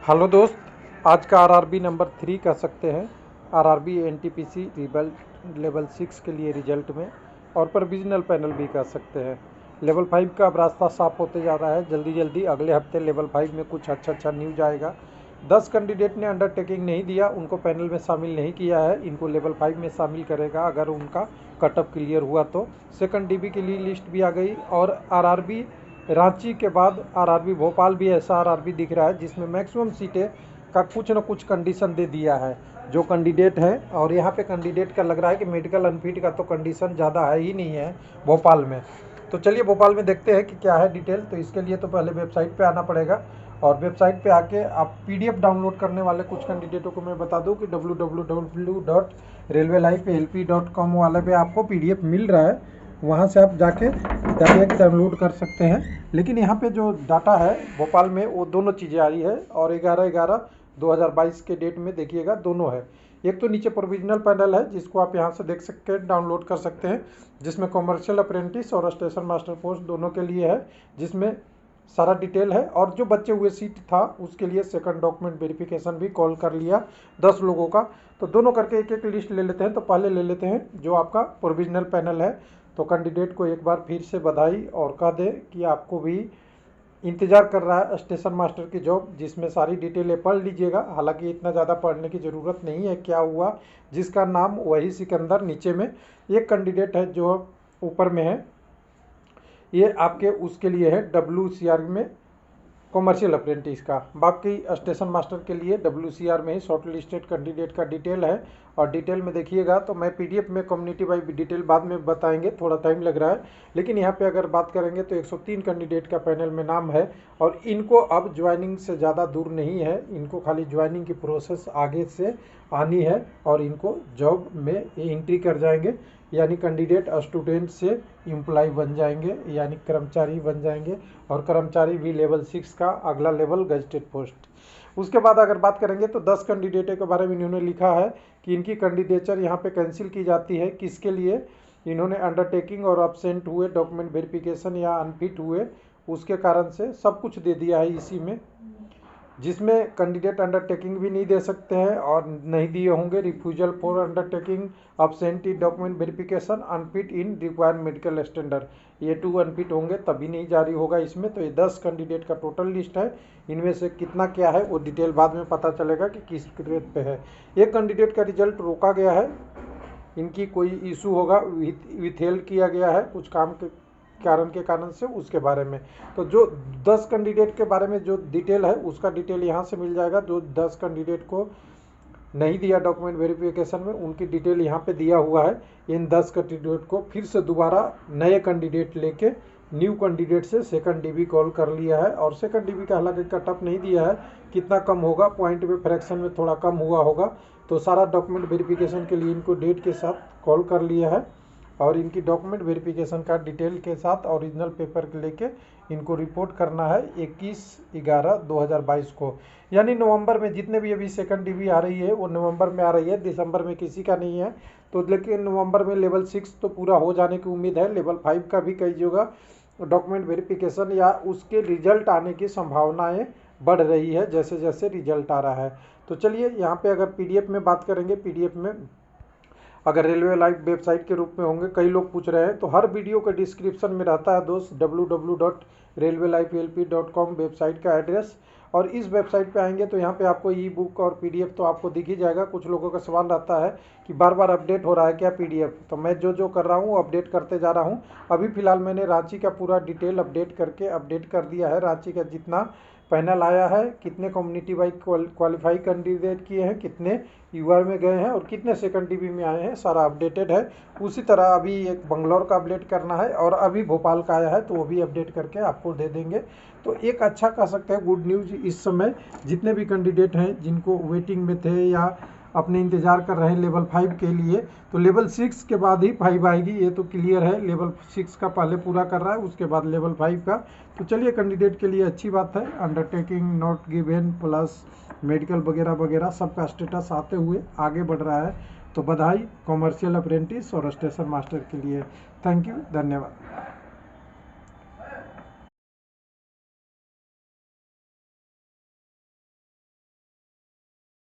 Hello दोस्त, आज का आरआरबी नंबर 3 कह सकते हैं। आरआरबी एनटीपीसी रिजल्ट लेवल 6 के लिए रिजल्ट में और प्रोविजनल पैनल भी कह सकते हैं। लेवल 5 का अब रास्ता साफ होते जा रहा है। जल्दी जल्दी अगले हफ्ते लेवल 5 में कुछ अच्छा न्यूज आएगा। 10 कैंडिडेट ने अंडरटेकिंग नहीं दिया, उनको पैनल में शामिल नहीं किया है। इनको लेवल 5 में शामिल करेगा अगर उनका कटअप क्लियर हुआ तो। सेकंड डीबी के लिए लिस्ट भी आ गई और आरआरबी रांची के बाद आरआरबी भोपाल भी ऐसा आरआरबी दिख रहा है जिसमें मैक्सिमम सीटें का कुछ न कुछ कंडीशन दे दिया है जो कैंडिडेट है। और यहाँ पे कैंडिडेट का लग रहा है कि मेडिकल अनफिट का तो कंडीशन ज़्यादा है ही नहीं है भोपाल में। तो चलिए भोपाल में देखते हैं कि क्या है डिटेल। तो इसके लिए तो पहले वेबसाइट पे आना पड़ेगा और वेबसाइट पे आके आप पीडीएफ डाउनलोड करने वाले कुछ कैंडिडेटों को मैं बता दूं कि www.railwaylifelp.com वाले पे आपको पीडीएफ मिल रहा है, वहाँ से आप जाके डायरेक्ट डाउनलोड कर सकते हैं। लेकिन यहाँ पे जो डाटा है भोपाल में वो दोनों चीज़ें आ रही है और 11/11/2022 के डेट में देखिएगा दोनों है। एक तो नीचे प्रोविजनल पैनल है जिसको आप यहाँ से देख सकते हैं, डाउनलोड कर सकते हैं, जिसमें कॉमर्शियल अप्रेंटिस और स्टेशन मास्टर पोस्ट दोनों के लिए है, जिसमें सारा डिटेल है। और जो बचे हुए सीट था उसके लिए सेकंड डॉक्यूमेंट वेरिफिकेशन भी कॉल कर लिया 10 लोगों का। तो दोनों करके एक एक लिस्ट ले लेते हैं। तो पहले ले लेते हैं जो आपका प्रोविजनल पैनल है। तो कैंडिडेट को एक बार फिर से बधाई और कह दें कि आपको भी इंतज़ार कर रहा है स्टेशन मास्टर की जॉब, जिसमें सारी डिटेलें पढ़ लीजिएगा। हालांकि इतना ज़्यादा पढ़ने की ज़रूरत नहीं है। क्या हुआ जिसका नाम वही सिकंदर, नीचे में एक कैंडिडेट है जो ऊपर में है, ये आपके उसके लिए है WCR में कॉमर्शियल अप्रेंटिस का। बाकी स्टेशन मास्टर के लिए WCR में ही शॉर्ट लिस्टेड कैंडिडेट का डिटेल है। और डिटेल में देखिएगा तो मैं पीडीएफ में कम्युनिटी वाइज डिटेल बाद में बताएंगे, थोड़ा टाइम लग रहा है। लेकिन यहाँ पे अगर बात करेंगे तो 103 कैंडिडेट का पैनल में नाम है और इनको अब ज्वाइनिंग से ज़्यादा दूर नहीं है। इनको खाली ज्वाइनिंग की प्रोसेस आगे से आनी है और इनको जॉब में एंट्री कर जाएंगे, यानी कैंडिडेट स्टूडेंट से एम्प्लॉय बन जाएंगे, यानी कर्मचारी बन जाएंगे। और कर्मचारी भी लेवल 6 का अगला लेवल गजटेड पोस्ट। उसके बाद अगर बात करेंगे तो 10 कैंडिडेटों के बारे में इन्होंने लिखा है कि इनकी कैंडिडेचर यहाँ पे कैंसिल की जाती है। किसके लिए? इन्होंने अंडरटेकिंग और अब्सेंट हुए, डॉक्यूमेंट वेरिफिकेशन या अनफिट हुए, उसके कारण से सब कुछ दे दिया है इसी में, जिसमें कैंडिडेट अंडरटेकिंग भी नहीं दे सकते हैं और नहीं दिए होंगे। Refusal for undertaking, absentee document verification, unfit in required medical standard, ये 2 अनफिट होंगे तभी नहीं जारी होगा इसमें। तो ये 10 कैंडिडेट का टोटल लिस्ट है। इनमें से कितना क्या है वो डिटेल बाद में पता चलेगा कि किस ग्रेड पे है। एक कैंडिडेट का रिजल्ट रोका गया है, इनकी कोई इशू होगा, विथहेल्ड किया गया है कुछ काम के कारण से, उसके बारे में। तो जो 10 कैंडिडेट के बारे में जो डिटेल है उसका डिटेल यहाँ से मिल जाएगा। जो 10 कैंडिडेट को नहीं दिया डॉक्यूमेंट वेरिफिकेशन में उनकी डिटेल यहाँ पे दिया हुआ है। इन 10 कैंडिडेट को फिर से दोबारा नए कैंडिडेट लेके न्यू कैंडिडेट से सेकंड डीबी कॉल कर लिया है। और सेकंड डीबी का हालांकि कटअप नहीं दिया है, कितना कम होगा, पॉइंट पे फ्रैक्शन में थोड़ा कम हुआ होगा। तो सारा डॉक्यूमेंट वेरिफिकेशन के लिए इनको डेट के साथ कॉल कर लिया है और इनकी डॉक्यूमेंट वेरिफिकेशन का डिटेल के साथ ओरिजिनल पेपर लेके इनको रिपोर्ट करना है 21/11/2022 को। यानी नवंबर में जितने भी अभी सेकंड डीबी आ रही है वो नवंबर में आ रही है, दिसंबर में किसी का नहीं है। तो लेकिन नवंबर में लेवल 6 तो पूरा हो जाने की उम्मीद है। लेवल 5 का भी कहिएगा डॉक्यूमेंट वेरिफिकेशन या उसके रिजल्ट आने की संभावनाएं बढ़ रही है जैसे जैसे रिजल्ट आ रहा है। तो चलिए यहाँ पे अगर पीडीएफ में बात करेंगे, पीडीएफ में अगर रेलवे लाइव वेबसाइट के रूप में होंगे, कई लोग पूछ रहे हैं, तो हर वीडियो के डिस्क्रिप्शन में रहता है दोस्त www.railwaylifelp.com वेबसाइट का एड्रेस। और इस वेबसाइट पे आएंगे तो यहाँ पे आपको ई बुक और पीडीएफ तो आपको दिख ही जाएगा। कुछ लोगों का सवाल रहता है कि बार बार अपडेट हो रहा है क्या पीडीएफ, तो मैं जो कर रहा हूँ अपडेट करते जा रहा हूँ। अभी फिलहाल मैंने रांची का पूरा डिटेल अपडेट करके अपडेट कर दिया है। रांची का जितना पैनल आया है, कितने कम्युनिटी वाइज क्वालिफाई कैंडिडेट किए हैं, कितने यूआर में गए हैं और कितने सेकंड डीबी में आए हैं, सारा अपडेटेड है। उसी तरह अभी एक बंगलौर का अपडेट करना है और अभी भोपाल का आया है तो वो भी अपडेट करके आपको दे देंगे। तो एक अच्छा कह सकते हैं गुड न्यूज़ इस समय जितने भी कैंडिडेट हैं जिनको वेटिंग में थे या अपने इंतज़ार कर रहे हैं लेवल 5 के लिए, तो लेवल 6 के बाद ही 5 आएगी, ये तो क्लियर है। लेवल 6 का पहले पूरा कर रहा है उसके बाद लेवल 5 का। तो चलिए कैंडिडेट के लिए अच्छी बात है। Undertaking not given plus medical वगैरह वगैरह सबका स्टेटस आते हुए आगे बढ़ रहा है। तो बधाई कॉमर्शियल अप्रेंटिस और स्टेशन मास्टर के लिए। थैंक यू, धन्यवाद।